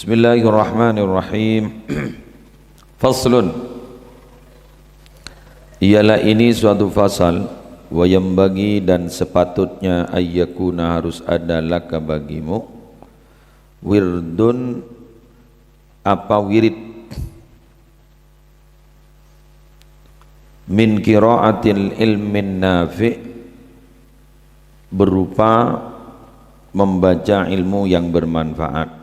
Bismillahirrahmanirrahim. Faslun, ialah ini suatu fasal. Wa yambagi, dan sepatutnya ayyakuna, harus ada laka bagimu, wirdun, apa wirid, min qiraatil ilmin nafi', berupa membaca ilmu yang bermanfaat.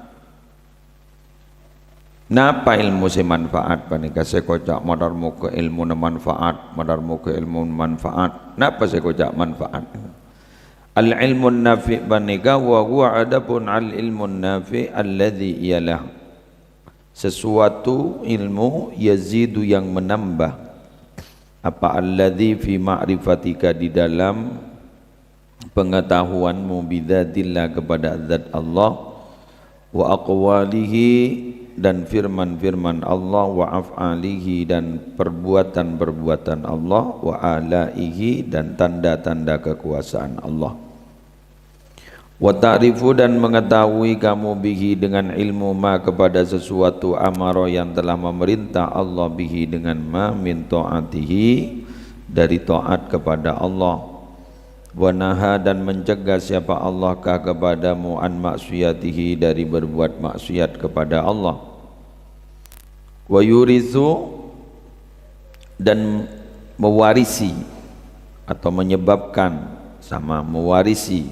Napa ilmu si manfaat panika saya kocak madarmu ke ilmu na manfaat, madarmu ke ilmu manfaat. Napa saya kocak manfaat? Al ilmu nafi' panika wa huwa adapun al ilmu nafi' alladhi ialah sesuatu ilmu yazidu yang menambah, apa alladhi fi ma'rifatika, di dalam pengetahuanmu, bidzatillah, kepada zat Allah, wa aqwalihi, dan firman-firman Allah, wa af'alihi, dan perbuatan-perbuatan Allah, wa alaihi, dan tanda-tanda kekuasaan Allah. Wa ta'rifu, dan mengetahui kamu bihi, dengan ilmu, ma, kepada sesuatu, amara, yang telah memerintah Allah bihi, dengan ma, min ta'atihi, dari taat kepada Allah. Wa naha, dan mencegah siapa Allah kah kepadamu, an maksiyatihi, dari berbuat maksiat kepada Allah. Wa yurithu, dan mewarisi atau menyebabkan, sama mewarisi,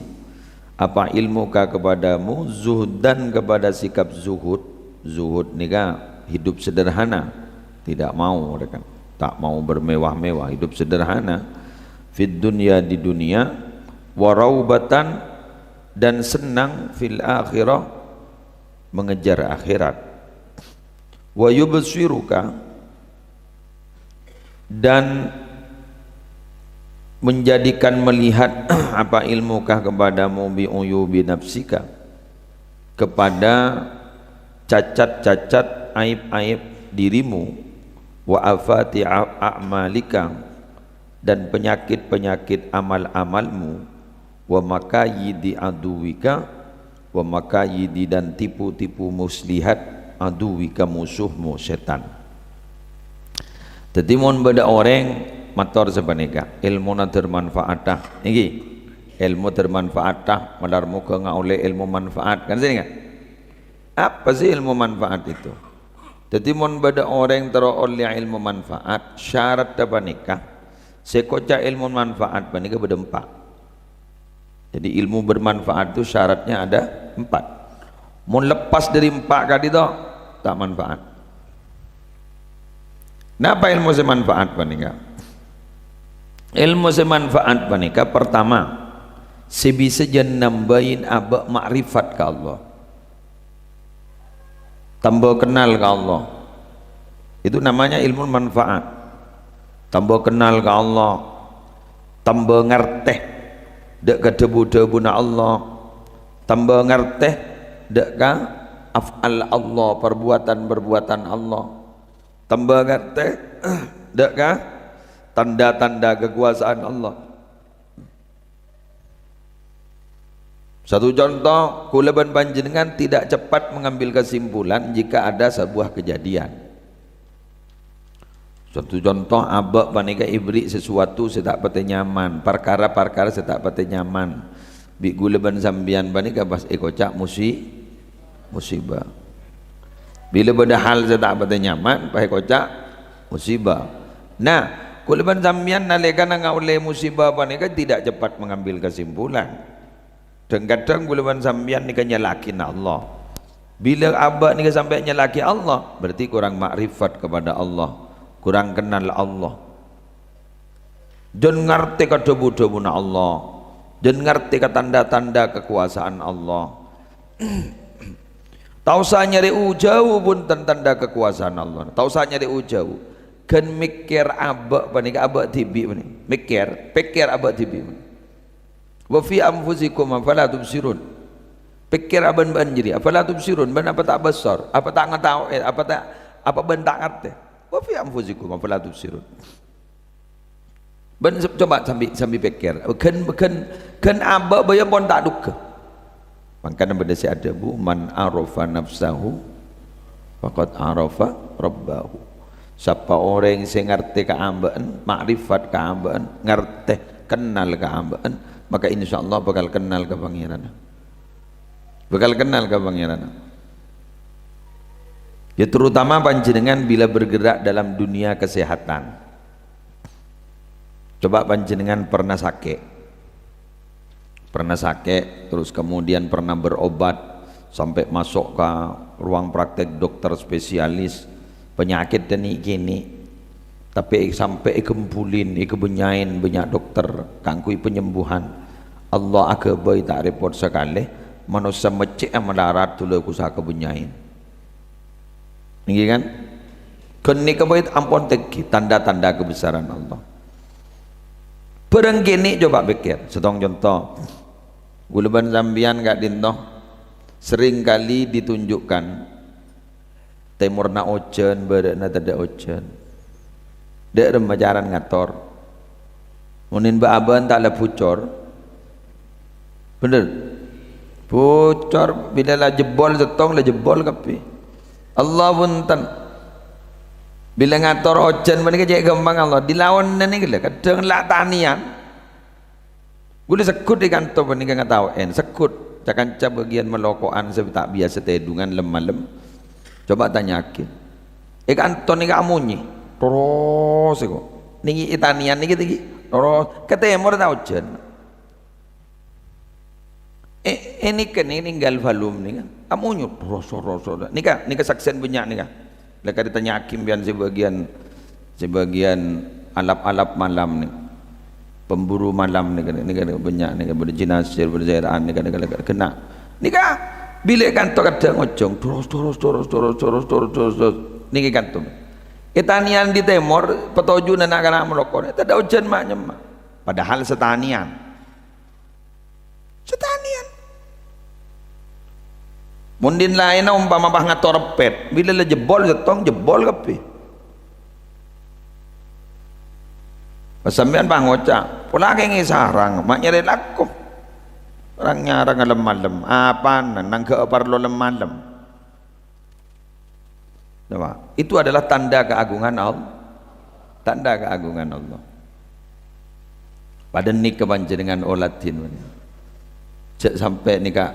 apa ilmu kah kepadamu, zuhdan, kepada sikap zuhud. Zuhud nika hidup sederhana, tidak mau mereka, tak mau bermewah-mewah, hidup sederhana. Fid dunya, di dunia, waraubatan, dan senang, fil akhirah, mengejar akhirat. Wa yubsiruka, dan menjadikan melihat apa ilmukah kepadamu, bi uyubi nafsika, kepada cacat-cacat aib-aib dirimu, wa afati a'malika, dan penyakit-penyakit amal-amalmu, wa makayidi aduwika, wa makayidi, dan tipu-tipu muslihat aduwika, musuhmu setan. Jadi mun beda orang mator sebanika ilmu na termanfaatah, ini ilmu termanfaatah, madar muka ngaule ilmu manfaat, kan sini kan? Apa sih ilmu manfaat itu? Jadi mun beda orang teroleh ilmu manfaat, syarat apa nikah? Sekoca ilmu manfaat panika berdempak. Jadi ilmu bermanfaat itu syaratnya ada 4. Mau lepas dari 4 kali itu tak manfaat. Napa ilmu semanfaat panika? Ilmu semanfaat panika pertama, sebisa jan nambahin abak makrifat ke Allah, tambah kenal ke Allah. Itu namanya ilmu manfaat. Tambah kenal ke Allah, tambah ngerteh dek ke debu-debu na Allah, tambah ngerteh dek ka af'al Allah, perbuatan-perbuatan Allah, tambah ngerteh dek ka tanda-tanda kekuasaan Allah. Satu contoh, kulaban panjenengan tidak cepat mengambil kesimpulan jika ada sebuah kejadian. Satu contoh, abak panika ibrik sesuatu saya tak pati nyaman, perkara-perkara saya tak pati nyaman, bi gulaban sambian panika pas kocak musibah. Bila benda hal saya tak pati nyaman, pas kocak musibah. Nah, gulaban sambian nalekan ngaule musibah panika tidak cepat mengambil kesimpulan. Dan kadang gulaban sambian nika nyalakin Allah. Bila abak nika sampai nyalaki Allah, berarti kurang makrifat kepada Allah, kurang kenal Allah. Dan ngerti ke debu-debu na Allah, dan ngerti ke tanda-tanda kekuasaan Allah. Tahu saya nyari jauh pun tanda kekuasaan Allah. Tahu saya nyari jauh. Kan mikir abak panika abak tibi panika. Pikir abak tibi. Wa fi anfusikum afala tubsirun. Pikir aban banjiri afala tubsirun, ban apa tak besar, apa tak ngetahu, apa ben tak ngerti. Wa fi anfusikum afala tubsirun. Ben coba sambil pikir. Kan aba bayam pon tak duka. Makanya benda si ada bu, man arafa nafsahu faqad arafa rabbahu. Siapa orang yang ngerti keambaan, makrifat keambaan, ngerti kenal keambaan, maka insyaallah bakal kenal ke pangeran. Bakal kenal ke pangeran. Ya terutama panjenengan bila bergerak dalam dunia kesehatan. Coba panjenengan pernah sakit, terus kemudian pernah berobat sampai masuk ke ruang praktek dokter spesialis penyakit dan gini, tapi sampai ikempulin, ikebenyain banyak dokter kangkui penyembuhan. Allah akabai tak repot sekali, manusia mecik melarat tulu usaha kebenyain. Ini kan? Kini kebaik ampun teki tanda-tanda kebesaran Allah. Perang gini coba pikir, setong contoh. Gulaban Zambian gak dintoh sering kali ditunjukkan temurna ojen, berekna tidak ojen. Dek remajaran ngator. Munin baaban tak le pucor. Bener. Pucor bila lah jebol setong lah jebol kapi. Allah punten. Bila ngator ojen menika jek gampang Allah. Dilawan ni gila kadang lah tanian. Gula sekut di kantor menika ngatawen, sekut. Cakanca bagian melokokan sebab tak biasa tedungan lem-lem. Coba tanyakin. Anton ni kamunyi. Terus iko. Niki itanian niki tigi. Terus ketemur tau jen. Ini kan ini tinggal valum ni kan. Kamunyi terus. Nika saksian banyak nika. Leka ditanyakin biar sebagian alap-alap malam ni. Pemburu malam ni kan banyak ni kan berjenazah berzairaan ni kan kena. Nika bilik kantor kadang ngocong terus niki kantor itanian di temor petuju nak kana merokok tak ada hujan maknya padahal setanian mundin lain umpama bah ngator pet bila le jebol getong jebol kapi pasambian bah ngocak pula kengi sarang maknya laku orang nyarang lem-lem apa nang ke parlo lem-lem. Itu adalah tanda keagungan Allah. Tanda keagungan Allah. Pada nikah panjenengan olatin. Cek sampai nikah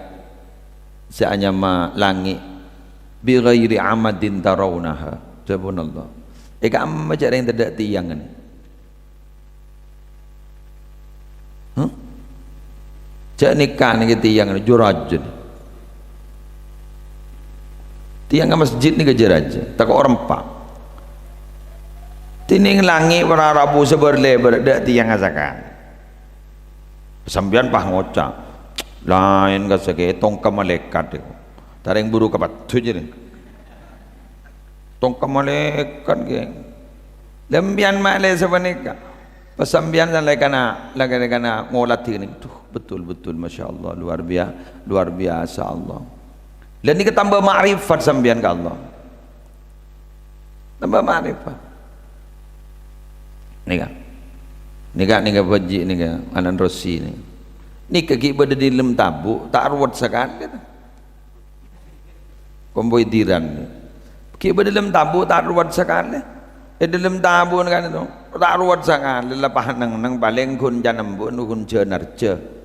seanyama langit bi ghairi amadin tarawunaha. Subhanallah. Eka amma cak yang tidak tiangan. Cak nikah ni tiang juraj. Tiang masjid ni juraj. Tak orang pak. Tining langit para rabu seberlebar dak tiang asakan. Sambian pah ngocak. Lain ka sake tongka malaikat itu. Tareng buru kapat je ni. Tongka malaikat geng. Lembian malai sebenarnya. Pasambian dan lagi kena ngolat ini. Betul masya Allah luar biasa Allah. Dan ini tambah ma'rifat sambian ke Allah. Tambah ma'rifat. Nika baji nika anan rosi ni. Nika berada di dalam tabu tak ruwet sekali. Komboi diran ni. Berada dalam tabu tak ruwet sekali. Dalam tabu kan itu tak ruwet sekali. Lepas nang paling kun janam kun jenarja.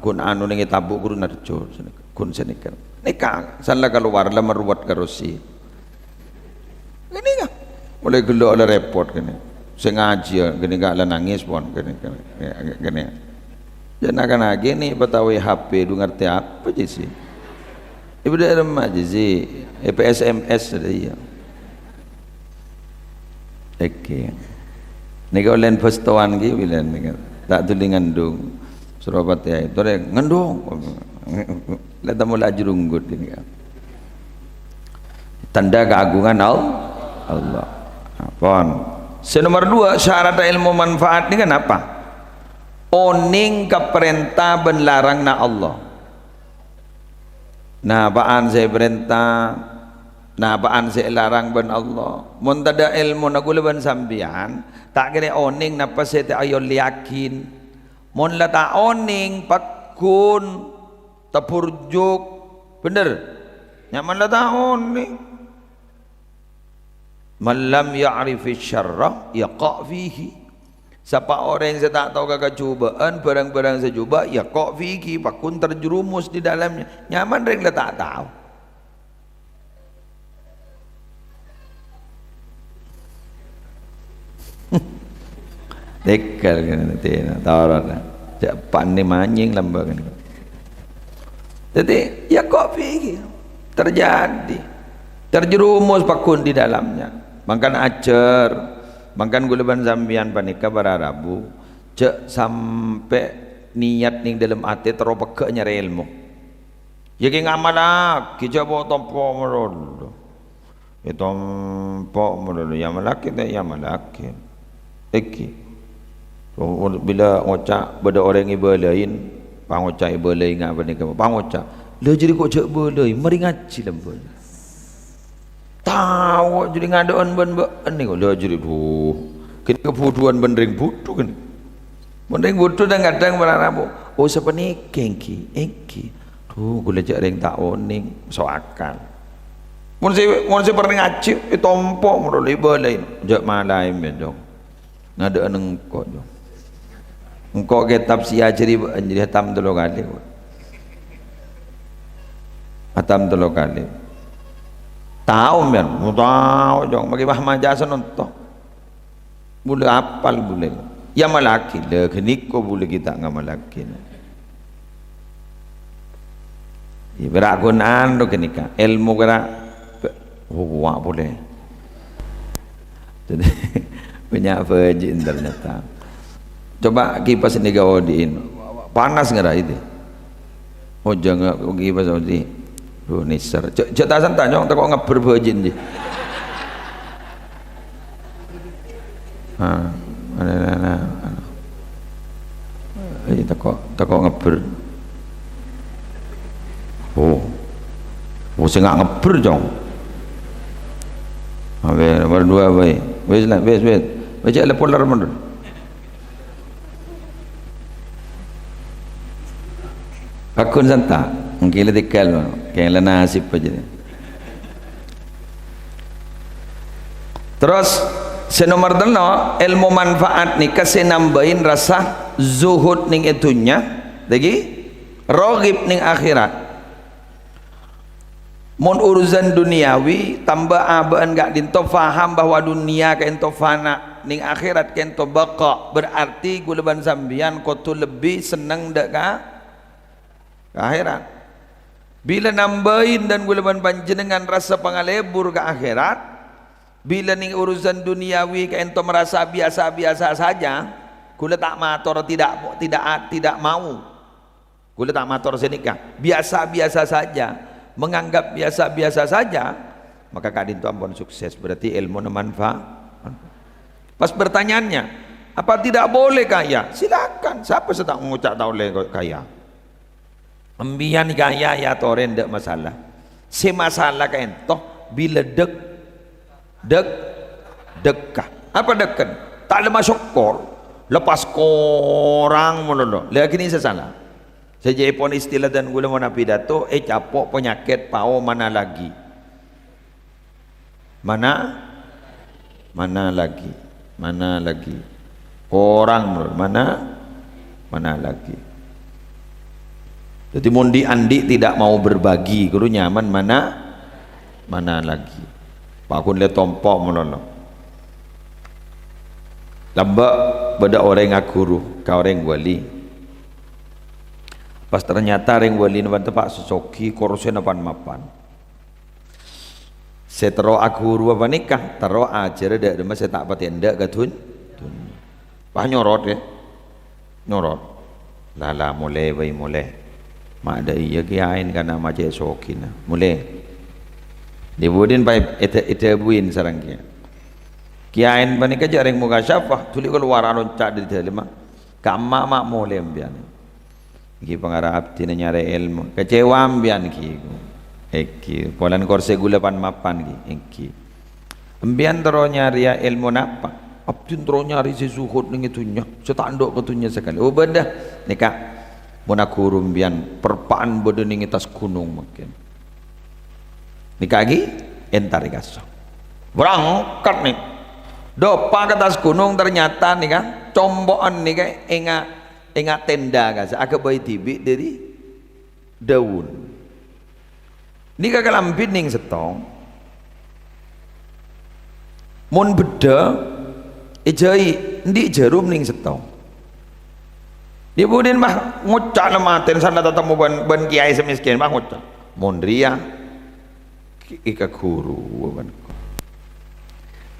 Kun anu nengi tabu kun narjo kun senikan nikah salah keluar lah meruat karosi gini kan mulai gelo oleh repot gini sengaja gini gak lah nangis pun gini jangan kena gini betawi HP du ngerti apa je sih ibu dah remah je sih PSMS dia oke ni kau lain pestuan gitu bilan tak tulingan dong Surabaya itu rek ngendong lihat mula jerunggut ini kan tanda keagungan Allah apaan nomor 2 syarat ilmu manfaat ini kan apa oning ke perintah ben larang na Allah nah apaan saya perintah nah apaan saya larang ben Allah mun tada ilmu na gula ben sambian tak kira oning napa saya ayol yakin mon lata oning pakun tapurjuk bener nyaman lah tahun ni. Man lam ya'rifi syarra yaqa' fihi. Siapa orang yang tak tahu kecubaan, barang-barang secuba, yaqa' fihi, pakun terjerumus di dalamnya. Nyaman ring lah tak tahu. Dekal kan nanti, tawaran. Cepat ni mancing lambak kan. Jadi yaqa' fihi, terjadi, terjerumus pakun di dalamnya. Makan acer, makan gulaban zambian panika bararabu, cek sampai niat ning dalam hati teropeke nyari ilmu. Ya ki ngamalak, ki coba tompo merolo. Ya tompo merolo, ya malakin tak ya malakin. Eki. Bila ngocak beda orang iba lain, pangocak iba lain ngap panika, pangocak. Le jadi kok cek belai, mari ngaji lembon. Tahu jadi ngadaan ben ni kok dah jadi tu kini kebutuhan bendring butuh kan bendring butuh dan kadang berarabu oh siapa ni kengki tu gula cak ring tak oning so akal mun si pernah ngaji tompok mulu liba lain jak malai men jong ngadaan engkau jong engkau kitab sia jadi hatam 3 kali hatam 3 kali tahu men, tahu jong bagi Muhammad jasa nonton, boleh apal boleh, ya malaki, le keniko boleh kita ngamalaki. Ibarat gunaan do kenika, ilmu gerak, wah boleh. Jadi banyak verjin ternyata. Coba kipas ini gawadiin, panas nggak itu? Oh jangan kipas ini. Oh nisar, cek tak santai nyong, tak kok ngeber berjin je. Tak kok ngeber. Oh saya nggak ngeber jong. Nomor 2 baik. Wes. Baca lepolar mana? Akun santai. Mungkin lebih dekal, kayak nasib aja. Terus senomor 2 ilmu manfaat ni kasih nambahin rasa zuhud ning itunya, lagi ragib ning akhirat. Mun urusan duniawi tambah abaan gak dinto faham bahwa dunia kain to fana ning akhirat kain to baqa, berarti gulaban sambian kotu lebih senang dak ka akhirat. Bila nambahin dan gulaban panjenengan rasa pangalebur ke akhirat, bila ning urusan duniawi ke ento merasa biasa-biasa saja, kula tak mator tidak mau. Kula tak mator senika, biasa-biasa saja, menganggap biasa-biasa saja, maka kadin tu ampun sukses, berarti ilmu manfaat. Pas bertanyaannya, apa tidak boleh kaya? Silakan, siapa sedang mengucap tak boleh kaya? Ambian kaya ya toren dak masalah. Si masalah ka ento bila dekah. Apa dekan? Tak ada masuk kor. Lepas korang melolo. Lagi ni salah. Saja pun istilah dan gula mana pidato capok penyakit pau mana lagi. Mana lagi. Orang melolo. Mana lagi. Jadi mundi andi tidak mau berbagi, guru nyaman mana lagi. Pakun le tompok menolong. Lambak beda orang ngakuru, kau orang wali. Pas ternyata orang wali naban tepak sesoki korose napan mapan. Setero akuru apa nikah, tero ajar dak demas saya tak paten dak gatun. Pah nyorot ya. Nyorot. Lala mulai. Mak ada iya kiain karena macam sokin mulai dibudin pai ete buin sarang kiain bani kerja ring muka syafah tuli keluar loncat di dalam kamma mak mulai ambian ki pengarah abdi nyari ilmu kecewa ambian ki polan korse gulapan mapan ki ambian tero nyari ilmu napa abdi tero nyari si zuhud ning itunya setanduk ketunya sekali oh benda nikah munakurumbian perpaan bodoning atas gunung makin nikah lagi entar dikasih berangkat nih dopa ke atas gunung, ternyata nih kan combokan nih kan ingat tenda kan agak bayi tibi dari daun ini kagak lampin ning setong mun beda ijai ndi jarum ning setong dia budin mah ngucak nematen sana tetamu ban kiai semiskin mah ngucak mun ria ika guru ban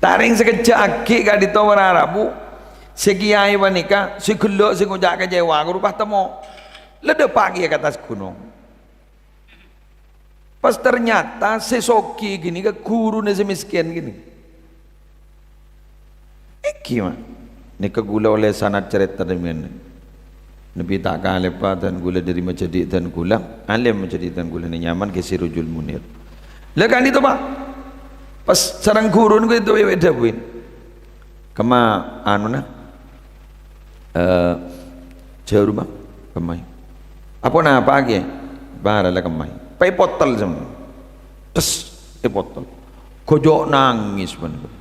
taring sekejak gak ditawar Arabu sekiai wanika segelok sengujak kecewa rupah temu lede pagi ke atas gunung pas ternyata sesoki gini ke guru nasi miskin gini gimana ini ke gula oleh sanat cerita dengan Nabi tak kalah dan gula dari menjadi dan gula alim menjadi dan gula ini nyaman ke sirujul munir lekan itu pak pas sarang gurun gue itu beda buin kema anu na jauh rumah kemai apa na pagi bara lah kemai pai potol semua tes potol kojok nangis bener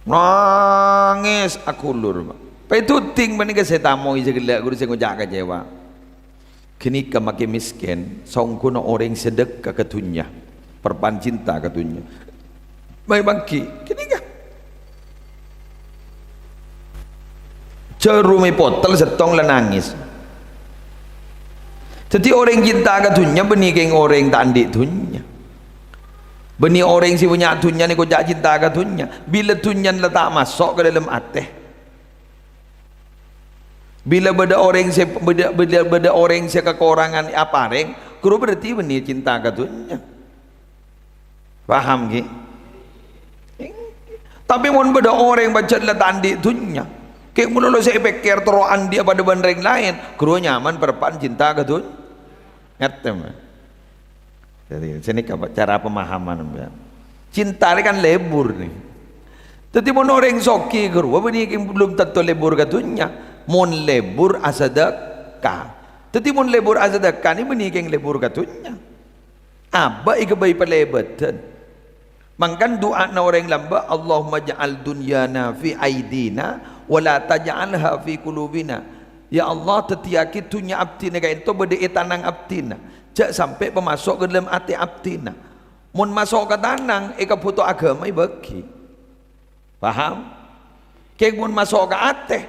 nangis aku lur pai tuting bener ke setamo ije gelak guru saya ngojak kecewa kini kemaki miskin songkuno orang sedekah ketunya perpan cinta ketunya baik bangki kini kah cerumi potol setong lah nangis jadi orang cinta ketunya benih keng orang tak andik tunya benih orang si punya tunya ni kau jak cinta ketunya bila tunya letak masuk ke dalam hati bila beda orang si beda orang si kekurangan apa reng kru berarti benih cinta ketunya paham ki tapi mun beda orang baca letak andik tunya kayak mula saya pikir teroan dia pada bandreng lain kru nyaman perpan cinta ketunya ngerti mah jadi sini cara pemahaman cinta kan lebur nih jadi mun orang soki kru apa nih belum tentu lebur ketunya mun lebur asadaka jadi mun lebur asadaka ini benih yang lebur ketunya apa ikabai pelebatan mangkan doa na orang lamba Allahumma ja'al dunyana fi aidina wala taj'alha fi qulubina ya Allah tetiaki tunya abdina kain to bede tanang abdina jak sampai pemasok ke dalam hati abdina mun masuk ke tanang eka putu agama bagi paham kek mun masuk ke hati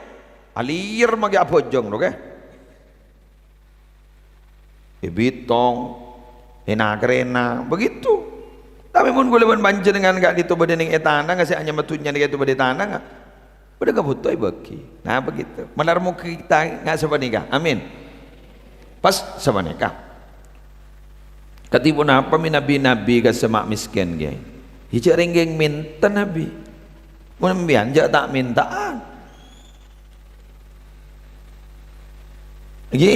alir magi apojong no ke ibitong enagrena begitu tapi mun gule banjir dengan gak gitu bede ning etanang ngasih hanya metunya ning itu bede tanang udah gak butuh bagi nah begitu melarmu kita nggak sebanikah amin pas sebanikah ketipun apa nabi ke semak miskin gay hijau ringgeng minta nabi mun bianja tak mintaan lagi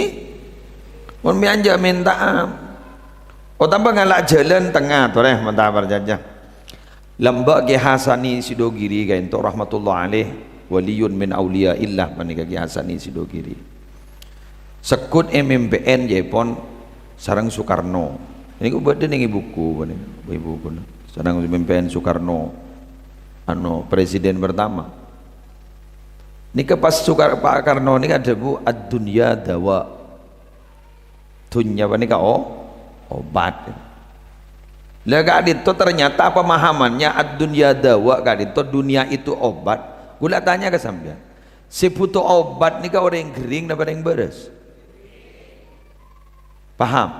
mun bianja mintaan oh tambah ngalak jalan tengah tuh mentah berjajah lembak ke Hasani Sidogiri kain to rahmatullah alaih waliyun min aulia illah manika Ki Hasani Sidogiri sekut MMPN Jepon sarang Soekarno ini ku bade ning ibuku ibuku sarang MMPN Soekarno anu presiden pertama nika pas Pak Karno nika ada bu ad-dunya dawa dunya panika obat lah gak itu ternyata pemahamannya ad-dunya dawa gak itu dunia itu obat gula tanya ke sampean si butuh obat nih orang yang gering daripada yang beres paham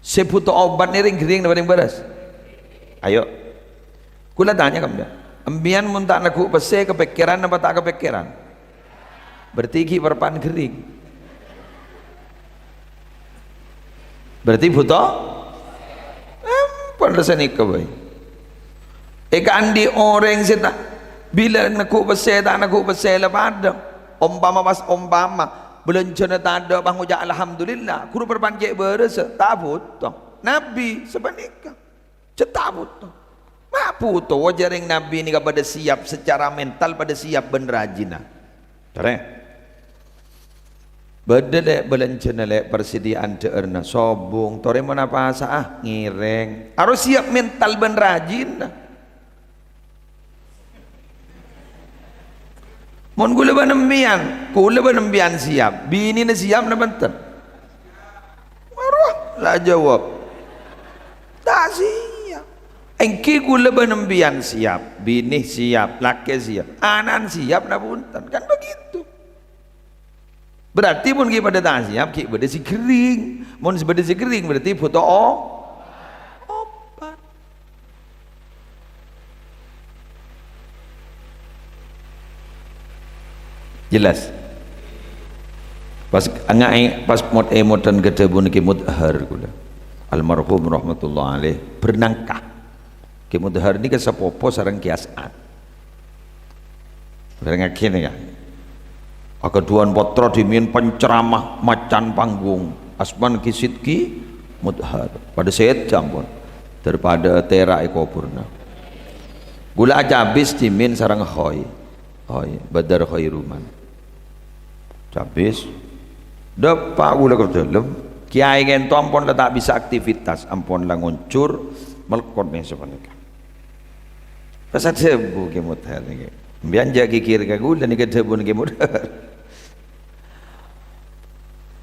si butuh obat nih yang gering daripada yang beres ayo gula tanya ke sampean ambian muntah lagu pese kepikiran apa tak kepikiran berarti ki perpan gering berarti butuh pandasan ika boy ika andi orang sita bila nak pese tak nak pese lah pada umpama pas umpama belanja na tada panguja alhamdulillah kuru perpanjek berasa tak butuh nabi sebaliknya cetak butuh mak butuh wajar yang nabi ni kepada siap secara mental pada siap berajina tere Bedele belencana le persediaan deerna sobung tore mana pasa ngireng harus siap mental ben rajin dah. Mon gula benembian siap bini na siap na benten marwah lah jawab tak siap engki gula benembian siap bini siap laki siap anan siap na bunten kan begitu. Berarti mun ki pada tak siap ki pada si kering mun pada si kering berarti foto obat. Jelas pas mot emotan gede bun ki mudhar kula almarhum rahmatullah alaih bernangkah ki mudhar ni ke sepopo sareng kiasan berengake ya keduan potra dimin penceramah macan panggung asman kisidki mudhar pada set jampun daripada tera ekopurna gula aja habis dimin sarang khoy badar khairuman habis depak gula ke dalam kiai ngento ampun lah tak bisa aktivitas ampun lah nguncur melekot nih sebenarnya pasal sebu ke mudhar ni bianja kikir ke gula ni ke sebu ni ke mudhar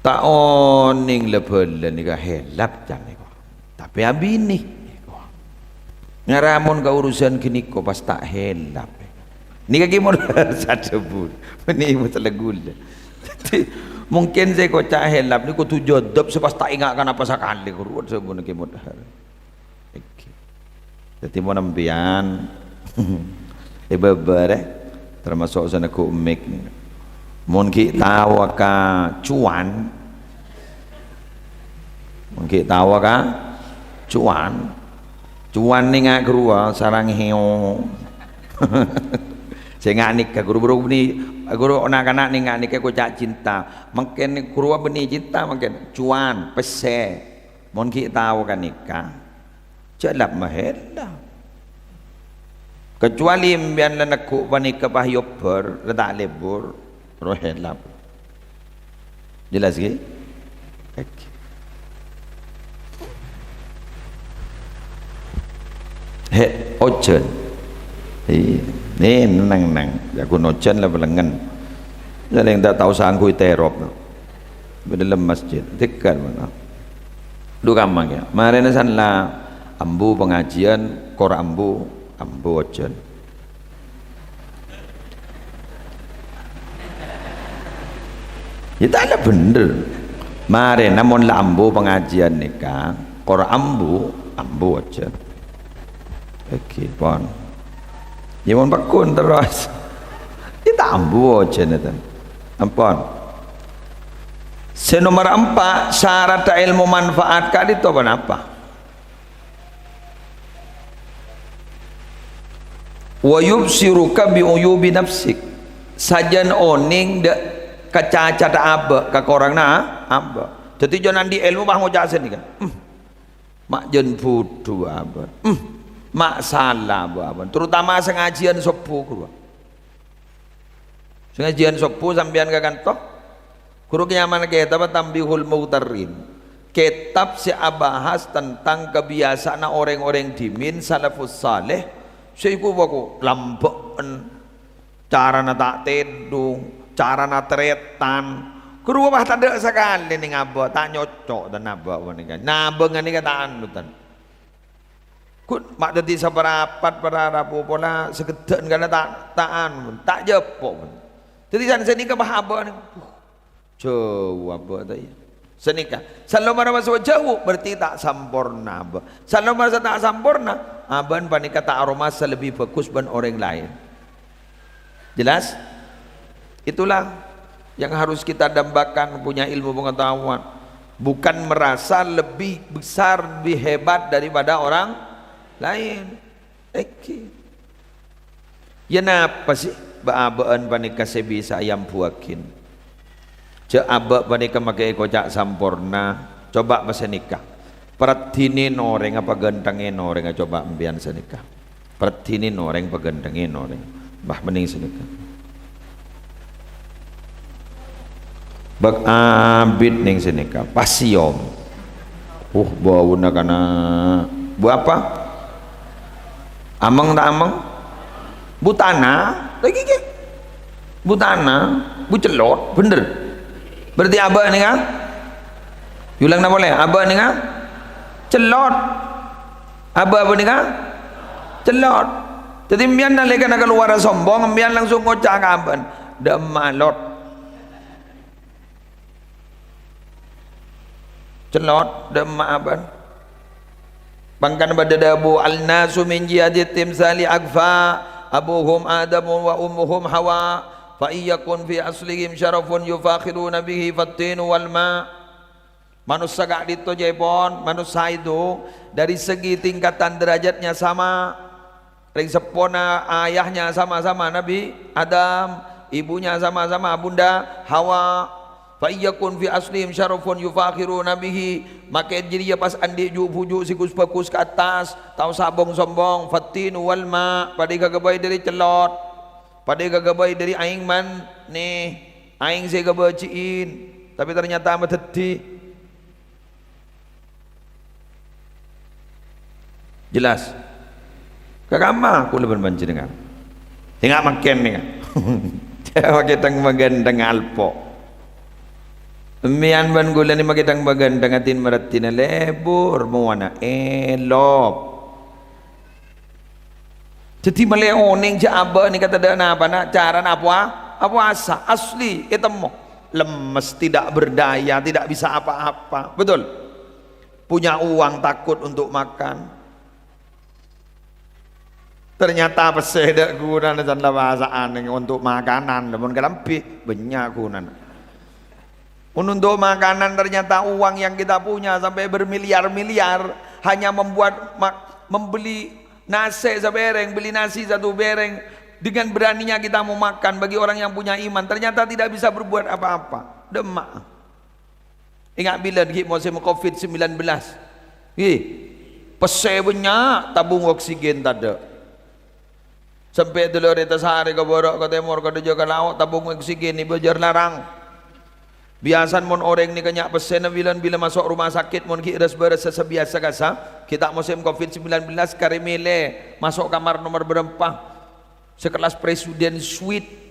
tak oning lebelan ni helap jam ni tapi abini ngaramun ka urusan kini ko pas tak helap ni kaki modal satu bun ni masalah gula mungkin saya ko cak helap ni ko tujuh dop sepas tak ingatkan apa sekali ko ruwet sebun ki modal jadi mau nampian beber termasuk sana ko umik ni mun ki tawa ka cuan mun ki tawa ka cuan ni ngak kerua sarang heo saya ngak nikah guru anak-anak ni ngak nikah ko cak cinta mungkin ni kerua beni cinta mungkin cuan pese mun ki tawa ka nikah celap mahela kecuali mbian leneku panika pahyober letak lebur rohelap jelas ke he ojen ni nang aku ojen lah belengan jadi yang tak tahu sangkui terop di dalam masjid dekat mana du kamang ya mari nasan lah ambu pengajian kor ambu ojen ya tak ada bener mari namun lah ambu pengajian nikah kor ambu aja oke pon ya mon bakun terus kita ambu aja nih ampun senomor 4 syarat ilmu manfaat kali itu apa wa yubsiruka bi uyubi nafsik sajan oning de kacacat abe ka korang na abe jadi jangan di ilmu bah ngojak sini kan mak jen fudu abe mak salah abe terutama sengajian sepuh guru sengajian sepuh sambian ka kantor guru kenyaman kita tambihul muutarin kitab si abahas tentang kebiasaan orang-orang dimin salafus saleh saya ku lampen cara na tak tedung cara na tretan kedua bah tak ada sekali ni ngaba tak nyocok dan naba wanika naba ngani kataan nutan kut mak dadi saparapat para rapu pola segedan kana tak tak jepok jadi san seni ka bahaba ni jauh apa tadi senika selalu mana masuk jauh berarti tak sempurna selalu merasa tak sempurna aban panika tak aroma lebih bagus ban orang lain jelas itulah yang harus kita dambakan punya ilmu pengetahuan bukan merasa lebih besar lebih hebat daripada orang lain ya napa sih baabaan panika sebisa ayam puakin cek abak panika makai kocak sampurna coba masa nikah pertinin orang apa gentengin orang coba ambian senikah pertinin orang apa gentengin orang bah mending senikah bak abid ning sini ka pasiom bau na kana bu apa amang tak amang butana lagi ke butana bu celot bener berarti abah nih kan ulang na boleh abah nih kan celot abah apa nih kan celot jadi mbian nalika na keluar sombong mbian langsung ngocak aban demalot celot demaban bangkan badadabu al-nasu min jihadit timsali agfa abuhum adamu wa ummuhum hawa fa iyakun fi aslihim syarafun yufakhiruna bihi fattinu wal ma manusia gak dito jepon manusia itu dari segi tingkatan derajatnya sama ring sepona ayahnya sama-sama Nabi Adam ibunya sama-sama Bunda Hawa fa iyakun fi aslihim syarafun yufakhiruna bihi maka jadi ya pas andi jujuk sikus bagus ke atas tahu sabong sombong fatin wal ma pada gagabay dari celot pada gagabay dari aing man nih aing saya gabaciin tapi ternyata amat hati jelas kagama aku lebih banci dengan tinggal makan nih jangan kita magandang alpo mian ban gulani makitang magandang atin maratin na lebur mawana elop jadi maleoning si aba ni kata na apa na cara na apa asa asli ketemu lemes tidak berdaya tidak bisa apa-apa betul punya uang takut untuk makan ternyata peseda guna dan bahasaan untuk makanan namun kelampi banyak guna untuk makanan ternyata uang yang kita punya sampai bermiliar-miliar hanya membuat membeli nasi sebereng, beli nasi satu bereng dengan beraninya kita mau makan bagi orang yang punya iman ternyata tidak bisa berbuat apa-apa demak ingat bila di musim COVID-19 pese banyak tabung oksigen tada sampai dulu reta sehari ke borok ke timur ke dejo ke laut tabung oksigen ini bejar larang biasan mon orang ni kanyak pesen bila masuk rumah sakit mon kiras beres sebiasa kasa kita musim COVID-19 karimele masuk kamar nomor berempah sekelas presiden suite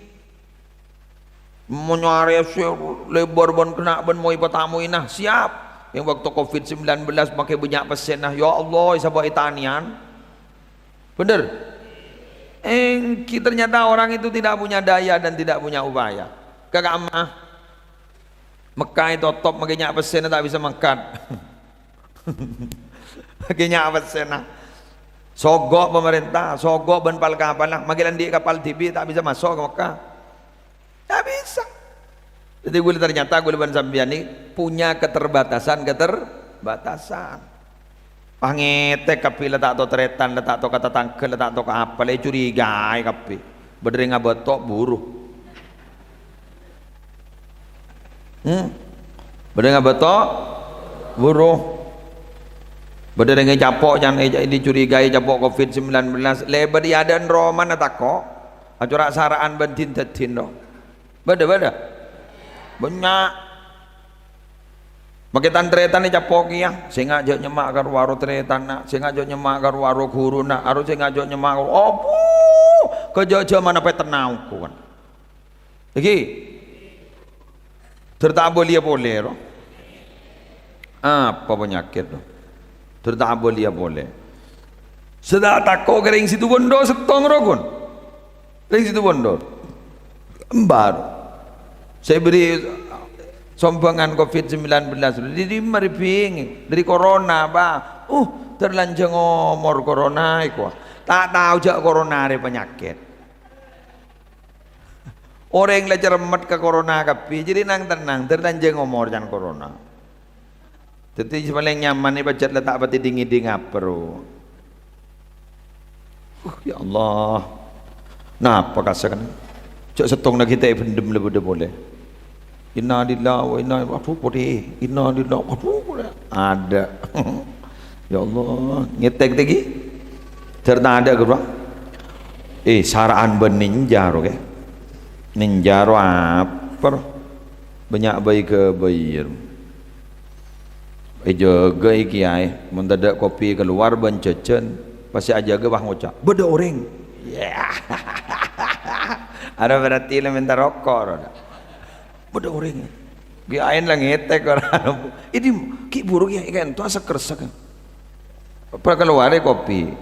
menyare lebar bon kena ben moi patamu inah siap yang waktu COVID-19 pakai banyak pesen nah ya Allah sabah itanian bener ternyata orang itu tidak punya daya dan tidak punya upaya kakak amah Mekah itu top makanya pesen tak bisa makan makanya pesen sogok pemerintah sogok ban pal kapal lah magilan di kapal TV tak bisa masuk ke Mekah tak bisa jadi gue ternyata gue ban sambian ini punya keterbatasan pangete kapi letak to tretan letak to kata tangkel letak to ke apa le curigai kapi berdering ngabetok buruh berdeng betok buruh berdeng capok jangan dicurigai capok COVID-19 lebar diadan roman atako acurak saraan bentin tetin doh beda banyak makitan tretan ni capok ya sehingga aja nyemak karo waro tretan nak sehingga aja nyemak karo waro guru nak harus sehingga aja nyemak opo kejaja mana petenau kan lagi tertabolia boleh loh apa penyakit loh tertabolia boleh sedang takut kering situ bondo setong rogun kering situ bondo embar saya beri sombangan COVID-19 dari mariping dari corona pak terlanjang ngomor corona iku tak tahu jak corona ada penyakit orang yang cermat ke corona kapi jadi nang tenang terlanjang ngomor jangan corona jadi paling nyaman ni baca letak pati dingin ngapro ya Allah nah apa kasakan cok setong nak kita pendem lebih boleh inna lillahi wa inna ilaihi inna lillahi wa ada ya Allah ngetek lagi ternyata ada ke saraan beninja roke ninja apa banyak bayi ke bayi jaga iki ai mendadak kopi keluar bencecen pasti aja ke bah ngucap beda orang yeah. Ada berarti le minta rokok beda orang biain lah ngetek orang ini ki buruk ya ikan tu asa keresak apa keluar kopi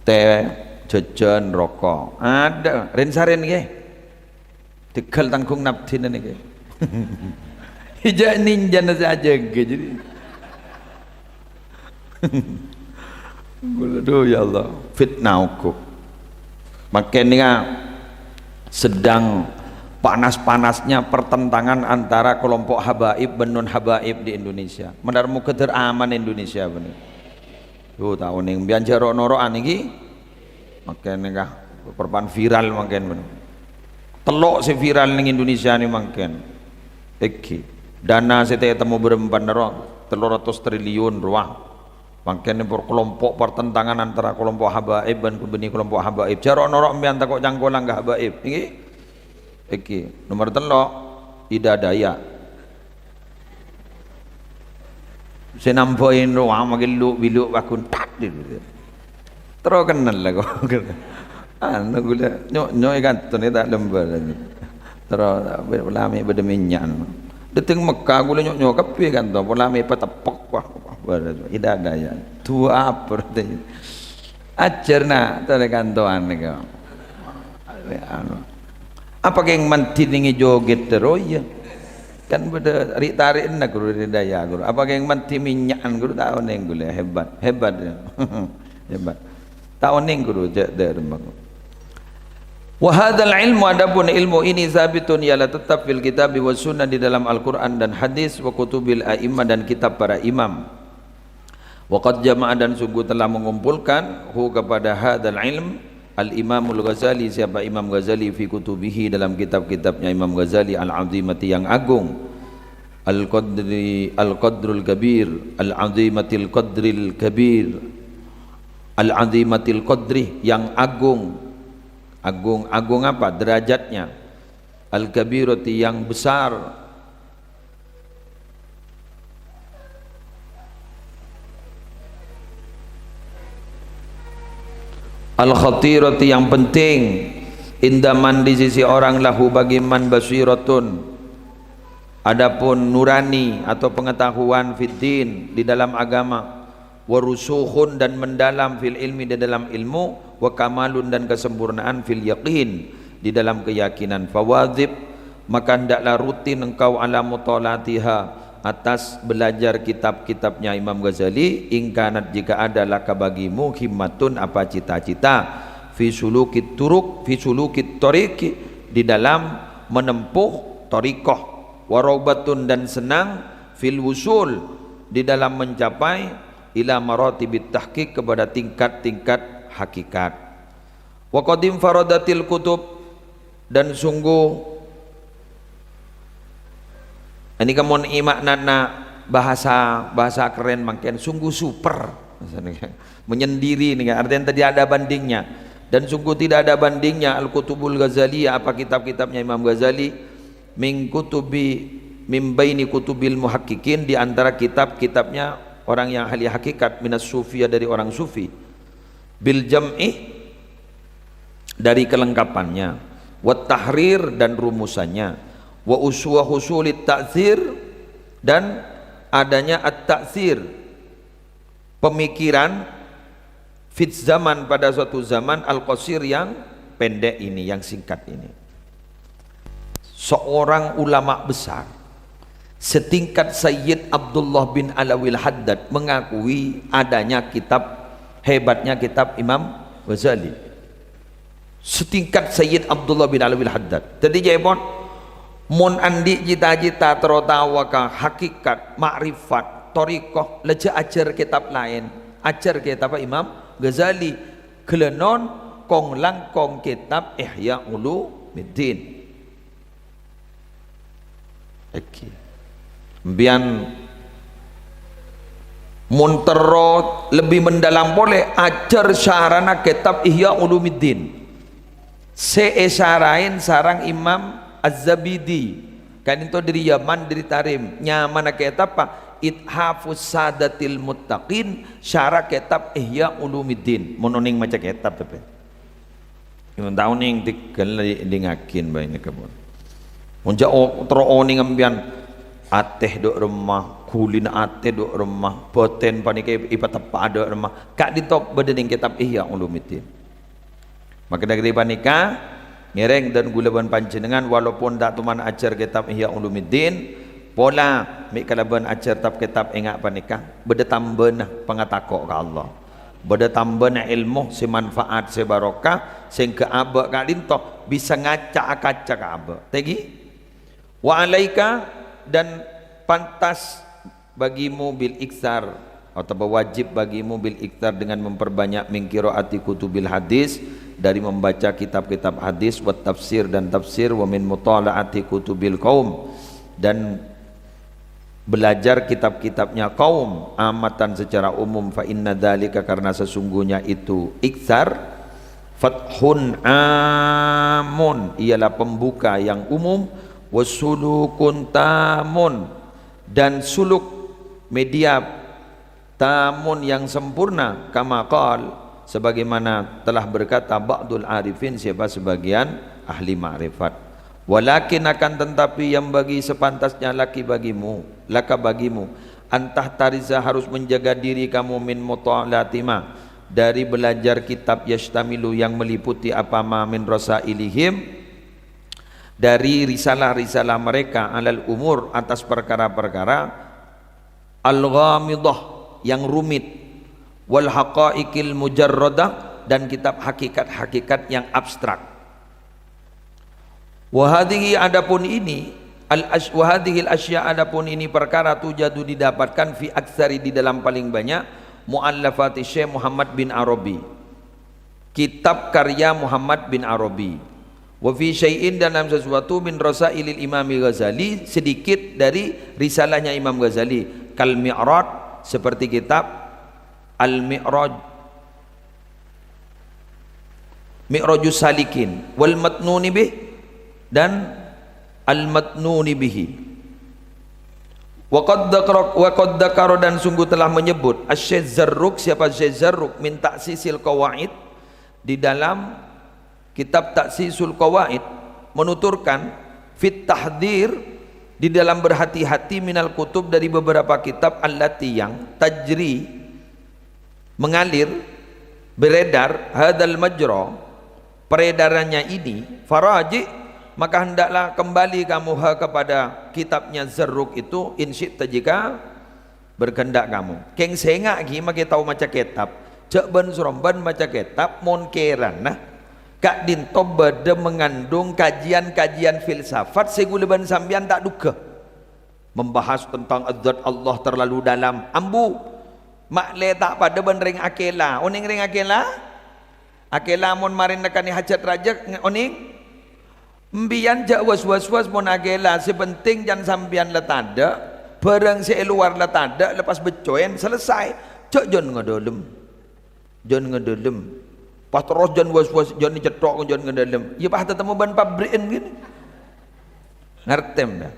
teh jajan rokok ada rensaren ke tegal tangkung naptin ini ke hijau ninja saja jadi aduh ya Allah fitnahku makanya sedang panas-panasnya pertentangan antara kelompok habaib dan non habaib di Indonesia menarmu keteraman Indonesia bener tuh tahun yang biar noroan ini makanya perpan viral makin bener telok si viral ning Indonesia ni makin iki dana saya temu berempat nerok 300 triliun ruang makanya kelompok pertentangan antara kelompok habaib dan kelompok habaib jarok norok mbian takok jangkolang ke habaib iki nomor telok ida daya saya nampoin ruang makin lu bilu bakun tak terus kenal lah kok anu gula nyok ikan tu ni tak lembar terus lami berdeminyak datang Mekah gula nyok kapi kan tu lami patapok wah ida daya tua apa tu ajarna tadi kantoan ni kau anu apa yang mantiningi joget terus ya kan beda tarik nak guru daya guru apa yang manti minyakan guru tahu neng gula hebat hebat tahu neng guru jadi wa hadzal ilmu adapun ilmu ini sabitun ialah tetap fil kitab wa sunnah di dalam Al-Qur'an dan hadis wa kutubil a'immah dan kitab para imam wa qad jama'a dan sungguh telah mengumpulkan hu kepada hadzal ilm Al-Imamul Ghazali siapa Imam Ghazali fi kutubihi dalam kitab-kitabnya Imam Ghazali al-azimati yang agung al-qadrul kabir al-azimatil qadril kabir al-azimatil qadri yang agung apa derajatnya al-kabirati yang besar al-khatirati yang penting indaman di sisi orang lahu bagi man basiratun adapun nurani atau pengetahuan fiddin di dalam agama warusuhun dan mendalam fil ilmi di dalam ilmu wa kamalun dan kesempurnaan fil yaqin di dalam keyakinan fawadzib maka hendaklah rutin engkau ala mutalatiha atas belajar kitab-kitabnya Imam Ghazali ingkanat jika adalah bagimu himmatun apa cita-cita fi sulukit turuk fi sulukit tariqi di dalam menempuh tariqah warobatun dan senang fil wusul di dalam mencapai ila maratibit tahqiq kepada tingkat-tingkat hakikat wa qadim faradatil kutub dan sungguh ini kamu maknana bahasa keren makin sungguh super menyendiri nih artinya tadi ada bandingnya dan sungguh tidak ada bandingnya Al-Kutubul Ghazali apa kitab-kitabnya Imam Ghazali min kutubi min baini kutubil muhaqqiqin di antara kitab-kitabnya orang yang ahli hakikat minas sufiyah dari orang sufi bil jam'i dari kelengkapannya wat tahrir dan rumusannya wa uswa husulit ta'zir dan adanya at-ta'zir pemikiran fit zaman pada suatu zaman al-qasir yang pendek ini yang singkat ini seorang ulama besar setingkat Sayyid Abdullah bin Alawil Haddad mengakui adanya kitab hebatnya kitab Imam Ghazali setingkat Sayyid Abdullah bin Alawil Haddad jadi jepon mun andi cita-cita terutawa ka hakikat makrifat tariqah leja ajar kitab lain ajar kitab Imam Ghazali kelenon kong langkong kitab Ihya Ulumuddin iki mbian mun tero lebih mendalam boleh ajar sarana kitab Ihya Ulumuddin seesarain sarang Imam Az-Zabidi kan itu dari Yaman dari Tarim nyaman kitab apa Ithafus Sadatil Muttaqin syarah kitab Ihya Ulumuddin mononing maca kitab tapi yang tahu ning tikel dingakin bae ini kebon munja teroning ambian ateh dok rumah kulin ateh dok rumah boten panike ipat tepa dok rumah kak ditop bedening kitab Ihya Ulumuddin maka dari panika ngereng dan gulaban panjenengan walaupun tak tuman ajar kitab Ihya Ulumuddin pola mik kalaban ajar kitab engak panika beda tambah pangatako ka Allah beda tambah ilmu si manfaat si barokah sehingga aba kalinto bisa ngaca-kaca ka aba tegi wa alaika dan pantas bagimu bil iksar atau wajib bagimu bil iksar dengan memperbanyak min qiraati kutubil hadis dari membaca kitab-kitab hadis wa tafsir dan tafsir wa min mutalaati kutubil qaum dan belajar kitab-kitabnya kaum amatan secara umum fa inna dzalika karena sesungguhnya itu iksar fathun amun ialah pembuka yang umum wasulukun tamun dan suluk media tamun yang sempurna kama qal sebagaimana telah berkata ba'dul arifin siapa sebagian ahli ma'rifat walakin akan tetapi yang bagi sepantasnya laka bagimu antah tariza harus menjaga diri kamu min muta'alatima dari belajar kitab yashtamilu yang meliputi apa ma min rasailihim dari risalah-risalah mereka alal umur atas perkara-perkara al-ghamidah yang rumit wal haqaiqil mujarradah dan kitab hakikat-hakikat yang abstrak. Wahadihi adapun ini wahadihil asya adapun ini perkara tujadu didapatkan fi aksari di dalam paling banyak muallafati Syekh Muhammad bin Arabi kitab karya Muhammad bin Arabi wa fi syai'in dalam sesuatu min rasailil Imam Ghazali sedikit dari risalahnya Imam Ghazali kal Mi'raj seperti kitab Al-Mi'raj Mi'rajus Salikin wal Matnuni bih dan al-matnuni bihi wa qad dzakara dan sungguh telah menyebut Asy-Syaikh Zarruq siapa Syekh Zarruq min ta'sisil qawaid di dalam kitab Ta'sisul Qawaid menuturkan fit tahdhir di dalam berhati-hati minal kutub dari beberapa kitab allati yang tajri mengalir beredar hadal majra peredarannya ini faraji maka hendaklah kembali kamu kepada kitabnya Zarruq itu insyita jika berkehendak kamu keng sengak gi make tahu maca kitab cek ben suromban maca kitab monkeran nah kak dinto bade mengandung kajian-kajian filsafat seguleban sambian tak duga membahas tentang zat Allah terlalu dalam ambu mak le tak pada ben ring akela oning ring akela mon marin nekani hajat raja oning mbian jak was mon agela sepenting jan sambian letada barang si luar letada lepas becoen selesai cok jon ngedolem pas terus jon was jon dicetok jon ngedolem ya pas tetemu ban pabrikin gini ngertem dah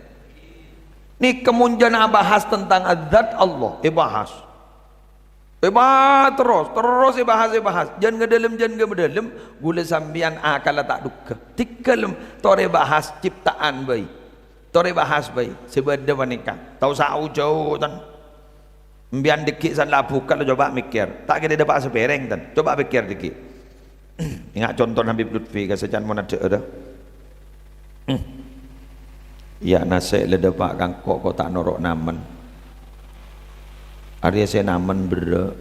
nih kemunjan bahas tentang zat Allah bahas terus bahas jangan ngedelem gula sambian akal tak duka tikelem tore bahas ciptaan bayi tore bahas bayi sebeda wanita tahu sau jauh tan mbian dikit salah buka lo coba mikir tak kira dapat sepereng tan coba pikir dikit ingat contoh Habib Lutfi kasejan mana ada ya nasi le dapat kangkok tak norok naman Arya saya naman bro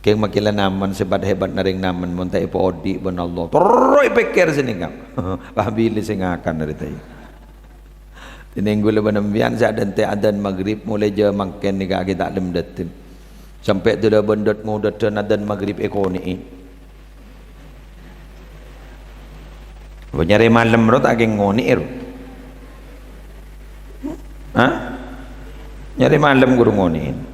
keng makilan naman sebat hebat naring naman monta ipo odi ben Allah terus pikir sini kam pahbili sing akan dari tadi tinenggu leban ambian sa dan te adan maghrib mulai jam makan ni kaki tak lem datin sampai tu dah bendot mudat adan maghrib ekoni nyari malam ro tak geng ngoni nyari malam guru ngoni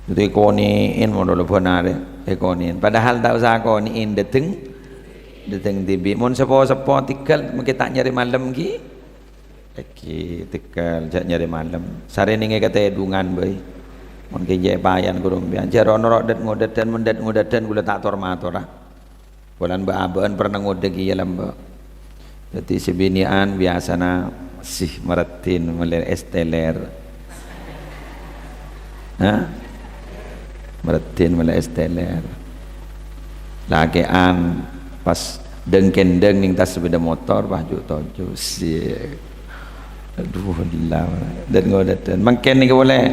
itu ikoniin modal benar ikoniin padahal tak usah ikoniin deteng tibi mon sepo tikal kita nyari malam ki Lagi tegal jak nyari malam. Sare ninge kata edungan boy. Mun ke bayan gurung bian. Jaro norok dat ngodat gula tak tor matora. Bulan baaban pernah ngodegi ya lamba. Jadi sebinian biasana masih meretin meler esteler. Hah? Meretin meler esteler. Lagean pas deng-kendeng ning tas sepeda motor baju tojo si. Aduh lah. Dan ngodat mangken ni boleh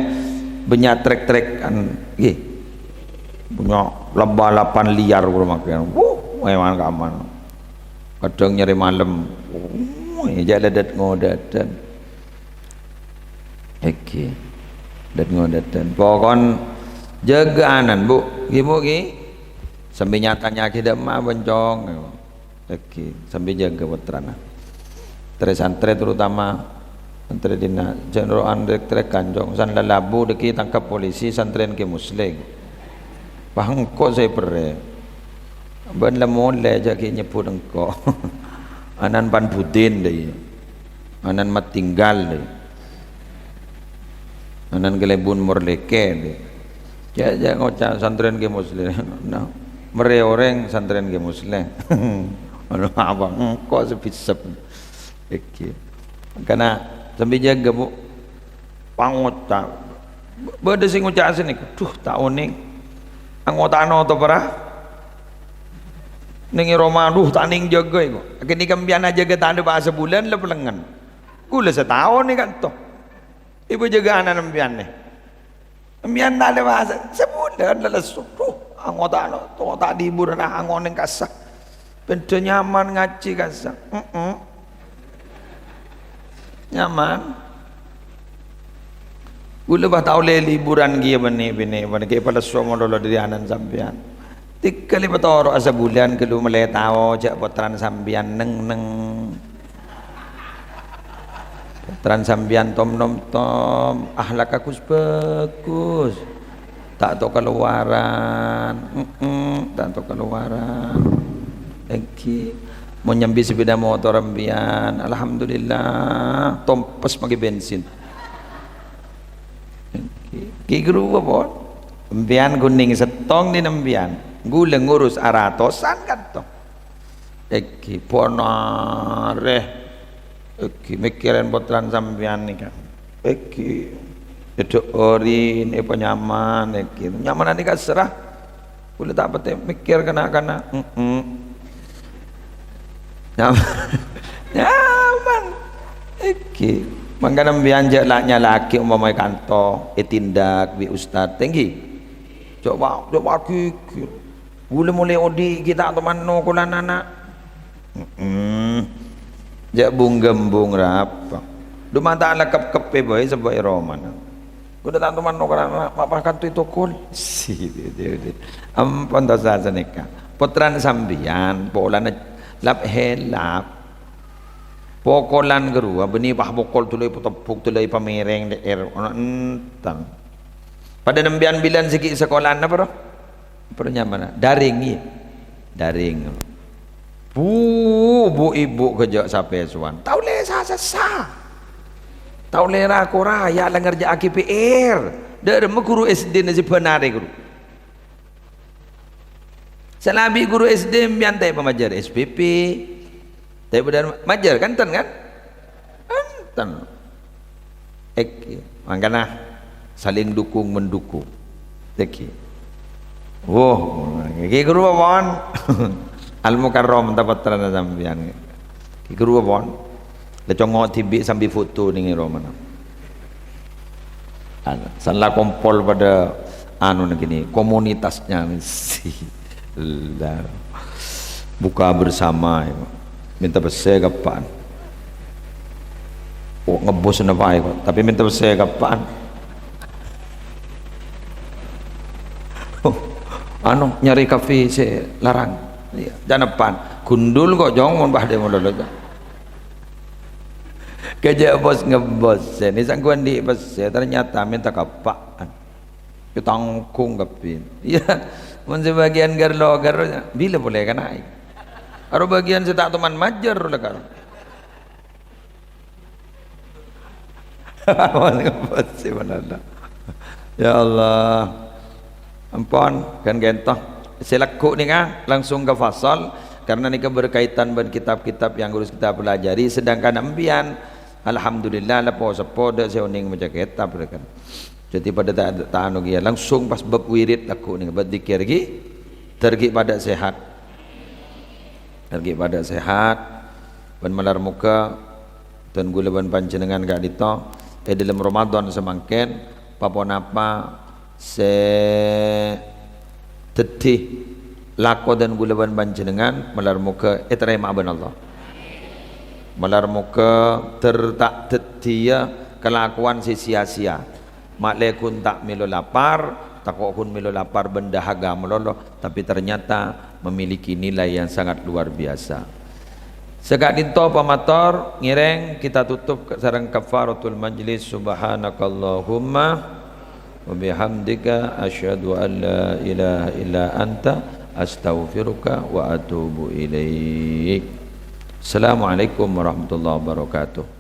banyak trek-trek kan nggih. Punya balapan liar kulo makan. Memang aman. Kadang nyari malam. Jaladat ngodatan. Oke. Dan ngodatan. Pokon jagaanan Bu. Ibu ki. Sambil nyatanya kita mah bencong. Oke, sambil jaga putrana. Santri terutama santri dina jenderoan trek kanjong san lalabu deki tangkap polisi santren ke muslim. Pahangko saya pere. Ben lemon le jaki nyebut engko. Anan pan budin deui. Anan mat tinggal deui. Anan gelebun morleke deui. Ja ngocak santren ke muslim. Nah, mere orang santren ke muslim. Anu abang kok sepisep. Oke. Karena sambil jaga Bu pangota. Bade sing ngucak sini. Duh tak oning. Angotano to parah. Ning Roma duh tak ning jaga iku. Kini kambian jaga tak ada bahasa bulan le pelengan. Kula setahun ni kan toh. Ibu jaga anak ambian ni. Ambian tak ada bahasa sebulan le lesu. Duh angotano to tak dibur nah angon ning kasah. Benda nyaman ngaji kasah. Nyaman. Gula bah tahu le liburan gia bani ke pada semua dulu dari anan sambian. Tiga lima tahun asa bulan kelu mulai tahu jak potran sambian neng. Potran sambian tom ahlak aku bagus. Tak tahu keluaran. Tak tahu keluaran. Lagi mau nyambi sepeda motor ambian alhamdulillah tompes pakai bensin ki guru apa ambian kuning setong di ambian gula ngurus aratosan kan toh lagi ponareh lagi mikirin potran sambian ni kan lagi itu orin penyaman lagi nyaman ni serah gula tak betul mikir kena nyaman oke mangkana bianja laknya laki umpamai kanto tindak bi ustad tinggi coba kikir gula mulai odi kita teman no kula anak jak bunggembung rapa duma tak lekap kepe boy sebagai roman kuda tak teman no kula anak apa kanto itu kul si ampun dosa nikah potran sambian polana lap helap pokolan gerua beni bah bokol tulai putepuk tulai pamereng daer ona entang pada nembian bilan segi sekolah apa roh pernyamana daring ya daring bu ibu kerja sampai suan tau le sa tau le ra kora ya la ngerja KPR der guru SD na si penare guru Salabi guru SD biantai pemajar SPP. Tapi benar majar kan tan kan? Tan. Makanya saling dukung mendukung. Teki. Ki guru apaan? Al Mukarram dapat terana sambian. Ki guru apaan? Lecongok tibi sambil foto ning romana. Salah kompol pada anu begini komunitasnya sih. Buka bersama minta besar kapan ngebos na baik tapi minta besar kapan anu nyari kafe saya larang jangan depan gundul kok jong mon bah dia modal kerja bos ngebos ini sangguan di besar ternyata minta kapan ketangkung kapin ya mun sebagian garlo bila boleh kan naik aro bagian saya tak teman majar lah kan Ya Allah, ampun kan gentong selaku ni kan langsung ke fasal karena ni berkaitan dengan kitab-kitab yang harus kita pelajari, sedangkan ambian alhamdulillah lah po dak seoning macam kitab kan. Jadi pada tak anu dia langsung pas bab wirid aku ni berzikir lagi tergi pada sehat. Tergi pada sehat ban malar muka dan gula ban panjenengan gak dito dalam Ramadan semangken papon apa se tetih lako dan gula ban panjenengan malar muka terima ban Allah. Malar muka tertak tetia kelakuan sia-sia. Maklekun tak milo lapar, takokun milo lapar bendahaga melolo, tapi ternyata memiliki nilai yang sangat luar biasa. Segak dinto pamator ngireng kita tutup sareng kafaratul majlis. Subhanakallahumma wa bihamdika asyhadu an la ilaha illa anta astaghfiruka wa atubu ilaik. Assalamualaikum warahmatullahi wabarakatuh.